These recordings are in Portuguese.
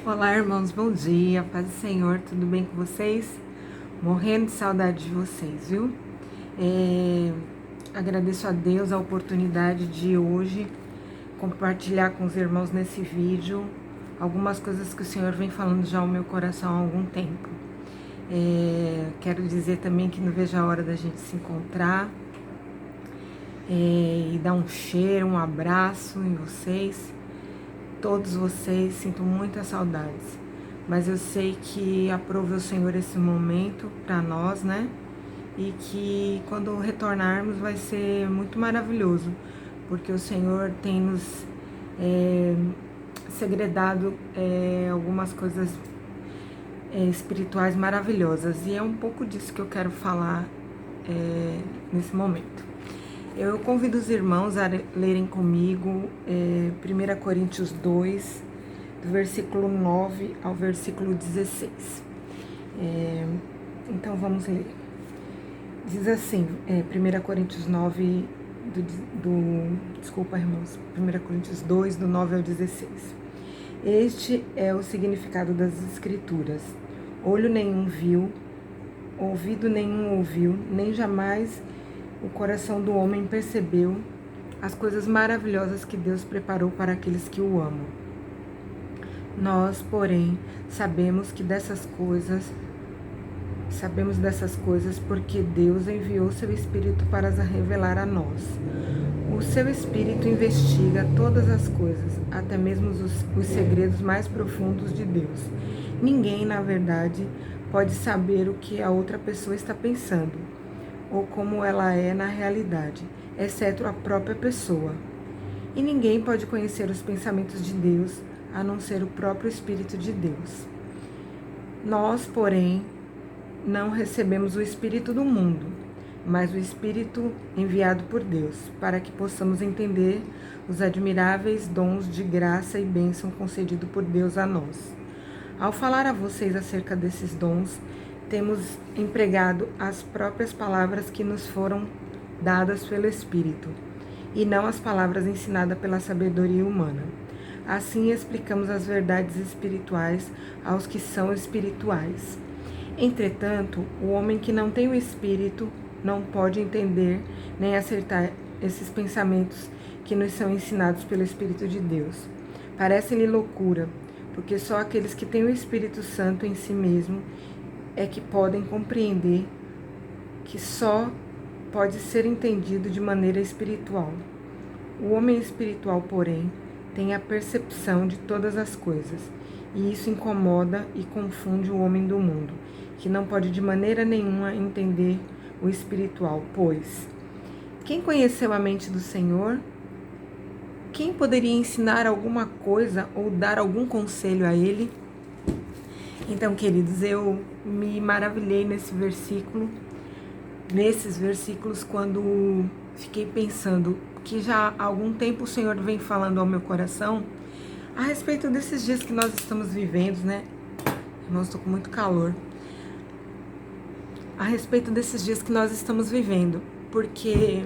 Olá, irmãos, bom dia, paz do Senhor, tudo bem com vocês? Morrendo de saudade de vocês, viu? Agradeço a Deus a oportunidade de hoje compartilhar com os irmãos nesse vídeo algumas coisas que o Senhor vem falando já ao meu coração há algum tempo. Quero dizer também que não vejo a hora da gente se encontrar e dar um cheiro, um abraço em vocês. Todos vocês, sinto muitas saudades, mas eu sei que aprove o Senhor esse momento para nós, né? E que quando retornarmos vai ser muito maravilhoso, porque o Senhor tem nos segredado algumas coisas espirituais maravilhosas, e é um pouco disso que eu quero falar nesse momento. Eu convido os irmãos a lerem comigo 1 Coríntios 2, do versículo 9 ao versículo 16. Então vamos ler. Diz assim, 1 Coríntios 9, desculpa, irmãos, 1 Coríntios 2, do 9 ao 16. Este é o significado das Escrituras. Olho nenhum viu, ouvido nenhum ouviu, nem jamais o coração do homem percebeu as coisas maravilhosas que Deus preparou para aqueles que o amam. Nós, porém, sabemos dessas coisas porque Deus enviou seu Espírito para as revelar a nós. O seu Espírito investiga todas as coisas, até mesmo os segredos mais profundos de Deus. Ninguém, na verdade, pode saber o que a outra pessoa está pensando, ou como ela é na realidade, exceto a própria pessoa. E ninguém pode conhecer os pensamentos de Deus, a não ser o próprio Espírito de Deus. Nós, porém, não recebemos o Espírito do mundo, mas o Espírito enviado por Deus, para que possamos entender os admiráveis dons de graça e bênção concedido por Deus a nós. Ao falar a vocês acerca desses dons, temos empregado as próprias palavras que nos foram dadas pelo Espírito, e não as palavras ensinadas pela sabedoria humana. Assim explicamos as verdades espirituais aos que são espirituais. Entretanto, o homem que não tem o Espírito não pode entender nem acertar esses pensamentos que nos são ensinados pelo Espírito de Deus. Parece-lhe loucura, porque só aqueles que têm o Espírito Santo em si mesmo é que podem compreender que só pode ser entendido de maneira espiritual. O homem espiritual, porém, tem a percepção de todas as coisas, e isso incomoda e confunde o homem do mundo, que não pode de maneira nenhuma entender o espiritual, pois quem conheceu a mente do Senhor? Quem poderia ensinar alguma coisa ou dar algum conselho a ele? Então, queridos, eu me maravilhei nesses versículos, quando fiquei pensando que já há algum tempo o Senhor vem falando ao meu coração a respeito desses dias que nós estamos vivendo, né? Irmãos, estou com muito calor. A respeito desses dias que nós estamos vivendo, porque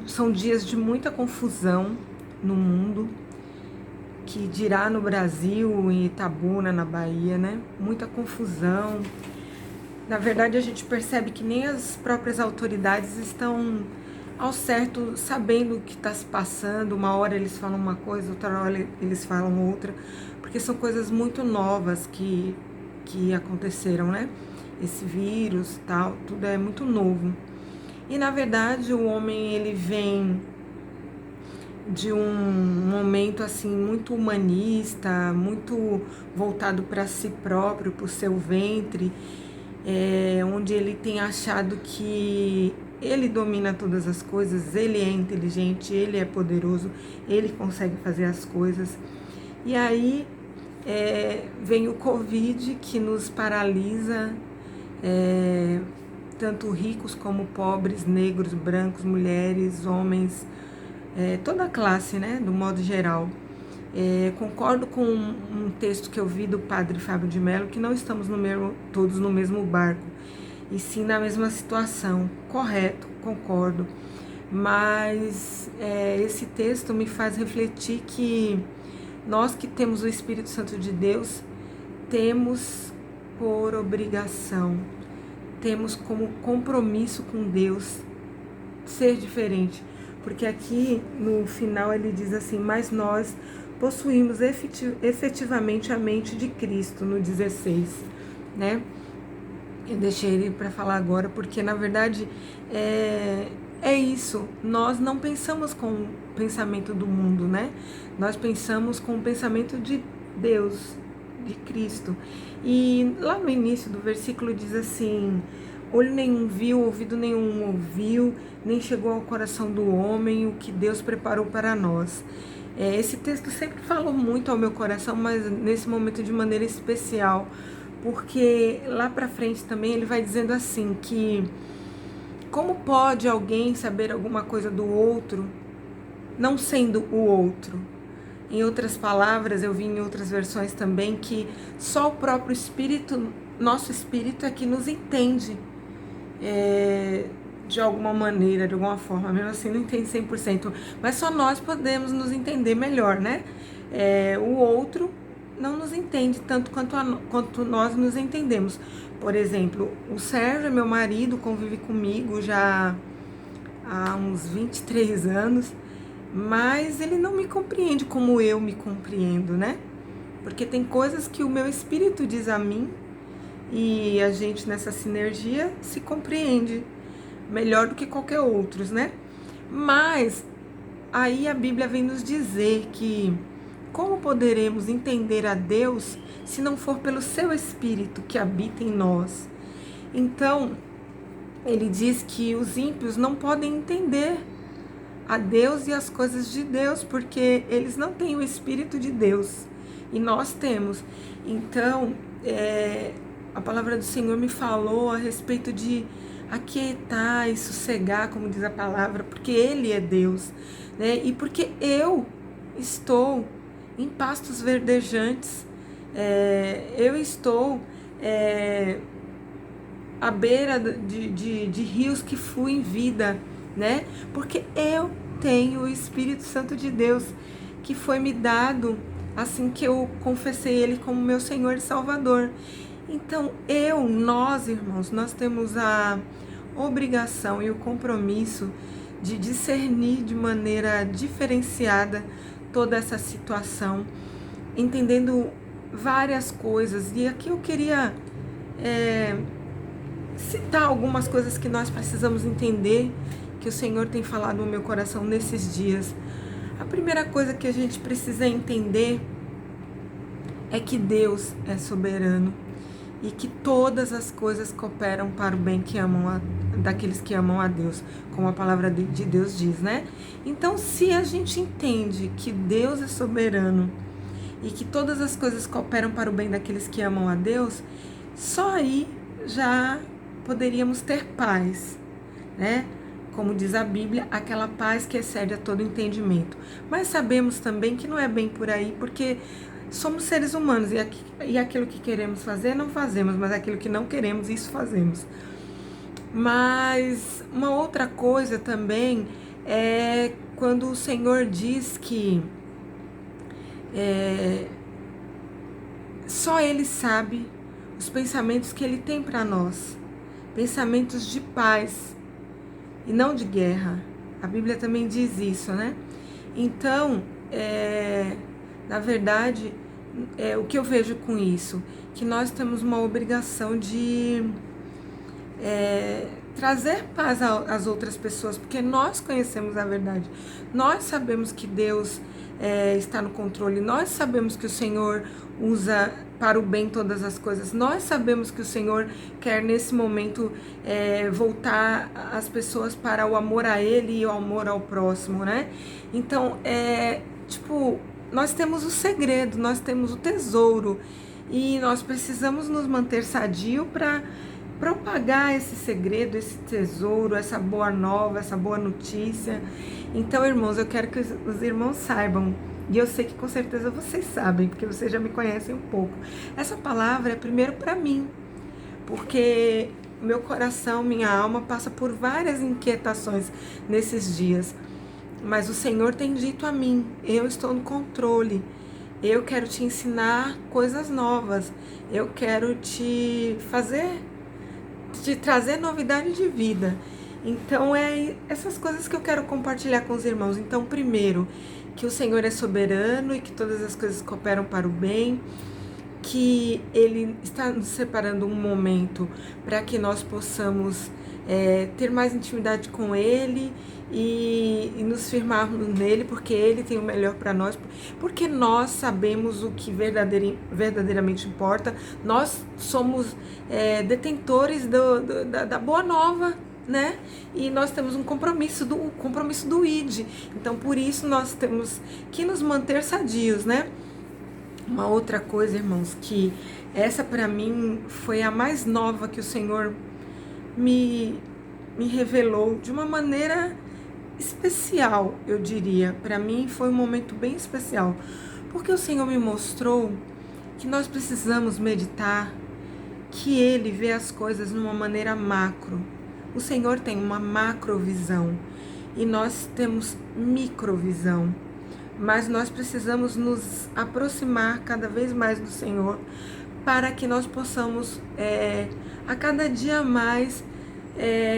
são dias de muita confusão no mundo, que dirá no Brasil, em Itabuna, na Bahia, né? Muita confusão. Na verdade, a gente percebe que nem as próprias autoridades estão ao certo sabendo o que está se passando. Uma hora eles falam uma coisa, outra hora eles falam outra, porque são coisas muito novas que aconteceram, né? Esse vírus, tal, tudo é muito novo. E, na verdade, o homem, ele vem de um momento assim muito humanista, muito voltado para si próprio, para o seu ventre, onde ele tem achado que ele domina todas as coisas, ele é inteligente, ele é poderoso, ele consegue fazer as coisas. E aí vem o Covid, que nos paralisa, tanto ricos como pobres, negros, brancos, mulheres, homens, toda a classe, né, do modo geral. Concordo com um texto que eu vi do padre Fábio de Mello, que não estamos todos no mesmo barco, e sim na mesma situação. Correto, concordo. Mas esse texto me faz refletir que Nós que temos o Espírito Santo de Deus, temos por obrigação, temos como compromisso com Deus ser diferente. Porque aqui no final ele diz assim: mas nós possuímos efetivamente a mente de Cristo, no 16, né? Eu deixei ele para falar agora, porque na verdade é isso. Nós não pensamos com o pensamento do mundo, né? Nós pensamos com o pensamento de Deus, de Cristo. E lá no início do versículo diz assim: olho nenhum viu, ouvido nenhum ouviu, nem chegou ao coração do homem o que Deus preparou para nós. Esse texto sempre falou muito ao meu coração, mas nesse momento de maneira especial, porque lá para frente também ele vai dizendo assim que como pode alguém saber alguma coisa do outro, não sendo o outro? Em outras palavras, eu vi em outras versões também que só o próprio Espírito, nosso Espírito é que nos entende de alguma maneira, de alguma forma, mesmo assim não entende 100%, mas só nós podemos nos entender melhor, né? O outro não nos entende tanto quanto nós nos entendemos. Por exemplo, o Sérgio, meu marido, convive comigo já há uns 23 anos, mas ele não me compreende como eu me compreendo, né? Porque tem coisas que o meu espírito diz a mim e a gente nessa sinergia se compreende melhor do que qualquer outro, né? Mas aí a Bíblia vem nos dizer que como poderemos entender a Deus se não for pelo seu Espírito que habita em nós? Então, ele diz que os ímpios não podem entender a Deus e as coisas de Deus, porque eles não têm o Espírito de Deus, e nós temos. Então, a palavra do Senhor me falou a respeito de aquietar e sossegar, como diz a palavra, porque Ele é Deus, né? E porque eu estou em pastos verdejantes, eu estou à beira de rios que fluem vida, né? Porque eu tenho o Espírito Santo de Deus, que foi me dado assim que eu confessei Ele como meu Senhor e Salvador. Então, nós, irmãos, nós temos a obrigação e o compromisso de discernir de maneira diferenciada toda essa situação, entendendo várias coisas. E aqui eu queria citar algumas coisas que nós precisamos entender, que o Senhor tem falado no meu coração nesses dias. A primeira coisa que a gente precisa entender é que Deus é soberano e que todas as coisas cooperam para o bem daqueles que amam a Deus, como a palavra de Deus diz, né? Então, se a gente entende que Deus é soberano e que todas as coisas cooperam para o bem daqueles que amam a Deus, só aí já poderíamos ter paz, né? Como diz a Bíblia, aquela paz que excede a todo entendimento. Mas sabemos também que não é bem por aí, porque somos seres humanos e aquilo que queremos fazer não fazemos, mas aquilo que não queremos, isso fazemos. Mas uma outra coisa também é quando o Senhor diz que só Ele sabe os pensamentos que Ele tem para nós, pensamentos de paz e não de guerra. A Bíblia também diz isso, né? Então, na verdade, o que eu vejo com isso? Que nós temos uma obrigação de trazer paz às outras pessoas, porque nós conhecemos a verdade. Nós sabemos que Deus está no controle. Nós sabemos que o Senhor usa para o bem todas as coisas. Nós sabemos que o Senhor quer nesse momento voltar as pessoas para o amor a Ele e o amor ao próximo, né? Então, nós temos o segredo, nós temos o tesouro e nós precisamos nos manter sadio para propagar esse segredo, esse tesouro, essa boa nova, essa boa notícia. Então, irmãos, eu quero que os irmãos saibam, e eu sei que com certeza vocês sabem, porque vocês já me conhecem um pouco. Essa palavra é primeiro para mim, porque meu coração, minha alma passa por várias inquietações nesses dias. Mas o Senhor tem dito a mim, eu estou no controle. eu quero te ensinar coisas novas, eu quero te trazer novidade de vida. Então é essas coisas que eu quero compartilhar com os irmãos. Então, primeiro, que o Senhor é soberano e que todas as coisas cooperam para o bem, que Ele está nos separando um momento para que nós possamos ter mais intimidade com Ele e nos firmarmos nele, porque Ele tem o melhor para nós, porque nós sabemos o que verdadeiramente importa. Nós somos detentores da boa nova, né? E nós temos um compromisso do ID. Então, por isso nós temos que nos manter sadios, né? Uma outra coisa, irmãos, que essa para mim foi a mais nova que o Senhor me revelou de uma maneira especial, eu diria. Para mim foi um momento bem especial, porque o Senhor me mostrou que nós precisamos meditar, que Ele vê as coisas numa maneira macro. O Senhor tem uma macrovisão e nós temos microvisão. Mas nós precisamos nos aproximar cada vez mais do Senhor para que nós possamos, a cada dia mais,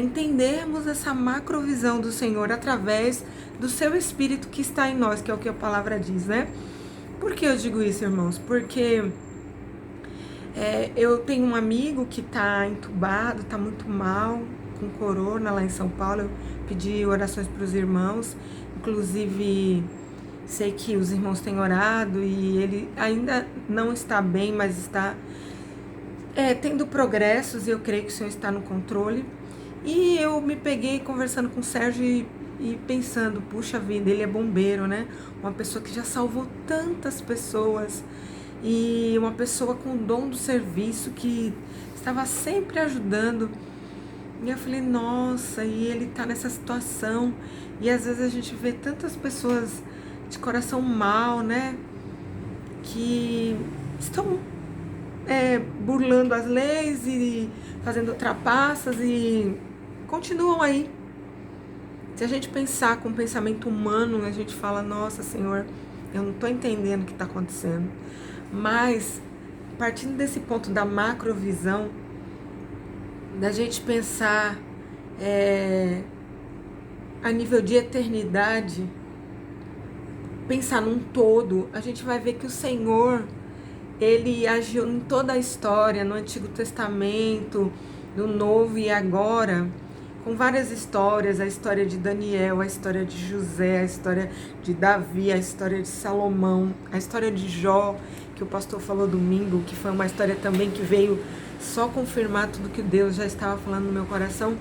entendermos essa macrovisão do Senhor através do seu Espírito que está em nós, que é o que a palavra diz, né? Por que eu digo isso, irmãos? Porque eu tenho um amigo que está entubado, está muito mal, com corona lá em São Paulo. Eu pedi orações para os irmãos, inclusive sei que os irmãos têm orado e ele ainda não está bem, mas está tendo progressos e eu creio que o Senhor está no controle. E eu me peguei conversando com o Sérgio e pensando, puxa vida, ele é bombeiro, né? Uma pessoa que já salvou tantas pessoas e uma pessoa com o dom do serviço que estava sempre ajudando. E eu falei, nossa, e ele tá nessa situação. E às vezes a gente vê tantas pessoas de coração mal, né? Que estão burlando as leis e fazendo trapaças e continuam aí. Se a gente pensar com o pensamento humano, a gente fala, nossa, Senhor, eu não tô entendendo o que está acontecendo. Mas, partindo desse ponto da macrovisão, da gente pensar a nível de eternidade, pensar num todo, a gente vai ver que o Senhor, Ele agiu em toda a história, no Antigo Testamento, no Novo e agora, com várias histórias, a história de Daniel, a história de José, a história de Davi, a história de Salomão, a história de Jó, que o pastor falou domingo, que foi uma história também que veio só confirmar tudo que Deus já estava falando no meu coração,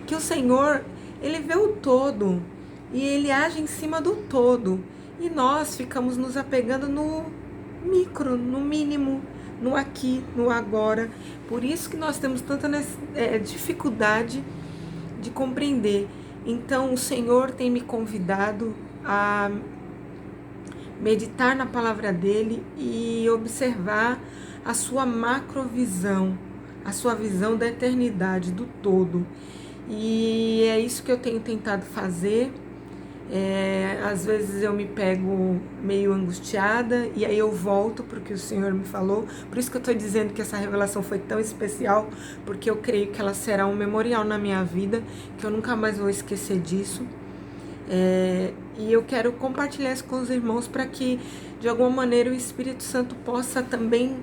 que o Senhor, Ele vê o todo e Ele age em cima do todo. E nós ficamos nos apegando no micro, no mínimo, no aqui, no agora. Por isso que nós temos tanta dificuldade de compreender. Então, o Senhor tem me convidado a meditar na palavra dEle e observar a sua macrovisão, a sua visão da eternidade, do todo. E é isso que eu tenho tentado fazer. Às vezes eu me pego meio angustiada e aí eu volto para o que o Senhor me falou. Por isso que eu estou dizendo que essa revelação foi tão especial, porque eu creio que ela será um memorial na minha vida, que eu nunca mais vou esquecer disso. E eu quero compartilhar isso com os irmãos para que de alguma maneira o Espírito Santo possa também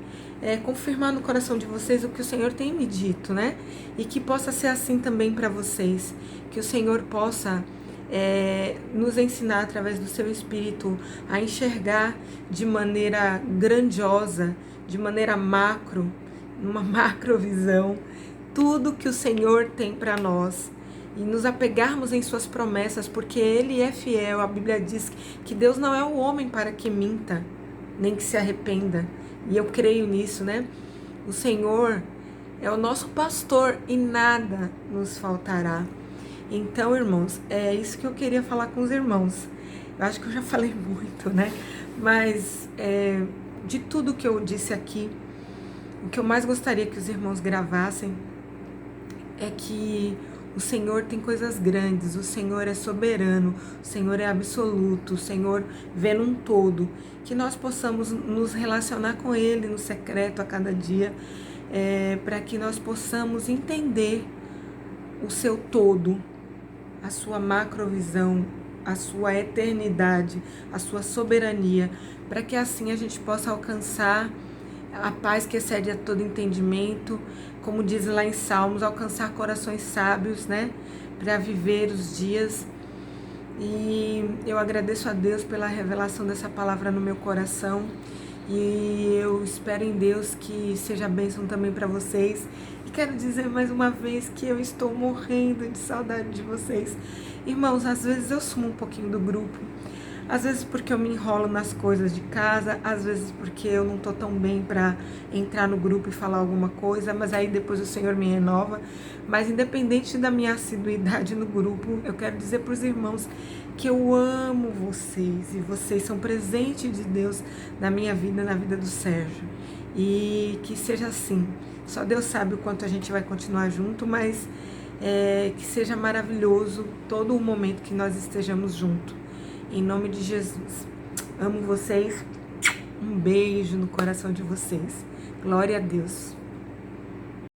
confirmar no coração de vocês o que o Senhor tem me dito, né? E que possa ser assim também para vocês, que o Senhor possa nos ensinar através do seu Espírito a enxergar de maneira grandiosa, de maneira macro, numa macrovisão, tudo que o Senhor tem para nós e nos apegarmos em suas promessas, porque Ele é fiel. A Bíblia diz que Deus não é o homem para que minta, nem que se arrependa, e eu creio nisso, né? O Senhor é o nosso pastor e nada nos faltará. Então, irmãos, é isso que eu queria falar com os irmãos. Eu acho que eu já falei muito, né? Mas de tudo que eu disse aqui, o que eu mais gostaria que os irmãos gravassem é que O Senhor tem coisas grandes, o Senhor é soberano, o Senhor é absoluto, o Senhor vê num todo. Que nós possamos nos relacionar com Ele no secreto a cada dia, para que nós possamos entender o seu todo, a sua macrovisão, a sua eternidade, a sua soberania, para que assim a gente possa alcançar a paz que excede a todo entendimento, como diz lá em Salmos, alcançar corações sábios, né, para viver os dias. E eu agradeço a Deus pela revelação dessa palavra no meu coração, e eu espero em Deus que seja bênção também para vocês. E quero dizer mais uma vez que eu estou morrendo de saudade de vocês. Irmãos, às vezes eu sumo um pouquinho do grupo, às vezes porque eu me enrolo nas coisas de casa, às vezes porque eu não tô tão bem para entrar no grupo e falar alguma coisa, mas aí depois o Senhor me renova. Mas independente da minha assiduidade no grupo, eu quero dizer para os irmãos que eu amo vocês e vocês são presente de Deus na minha vida, na vida do Sérgio. E que seja assim. Só Deus sabe o quanto a gente vai continuar junto, mas que seja maravilhoso todo o momento que nós estejamos juntos. Em nome de Jesus. Amo vocês. Um beijo no coração de vocês. Glória a Deus.